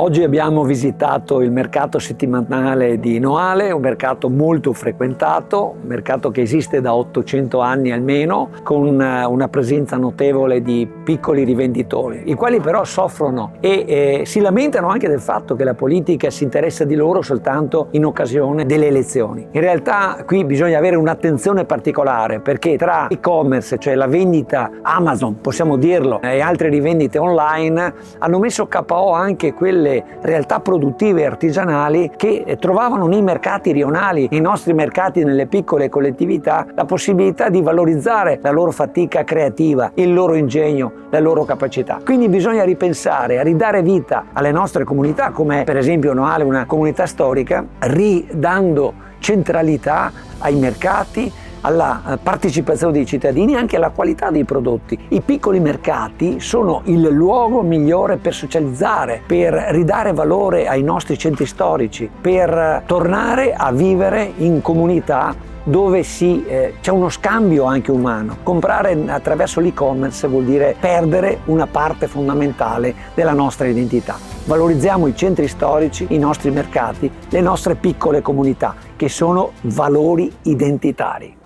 Oggi abbiamo visitato il mercato settimanale di Noale, un mercato molto frequentato, un mercato che esiste da 800 anni almeno, con una presenza notevole di piccoli rivenditori, i quali però soffrono e si lamentano anche del fatto che la politica si interessa di loro soltanto in occasione delle elezioni. In realtà qui bisogna avere un'attenzione particolare, perché tra e-commerce, cioè la vendita Amazon, possiamo dirlo, e altre rivendite online, hanno messo KO anche quelle realtà produttive e artigianali che trovavano nei mercati rionali, nei nostri mercati, nelle piccole collettività, la possibilità di valorizzare la loro fatica creativa, il loro ingegno, la loro capacità. Quindi bisogna ripensare a ridare vita alle nostre comunità, come per esempio Noale, una comunità storica, ridando centralità ai mercati, alla partecipazione dei cittadini e anche alla qualità dei prodotti. I piccoli mercati sono il luogo migliore per socializzare, per ridare valore ai nostri centri storici, per tornare a vivere in comunità dove c'è uno scambio anche umano. Comprare attraverso l'e-commerce vuol dire perdere una parte fondamentale della nostra identità. Valorizziamo i centri storici, i nostri mercati, le nostre piccole comunità, che sono valori identitari.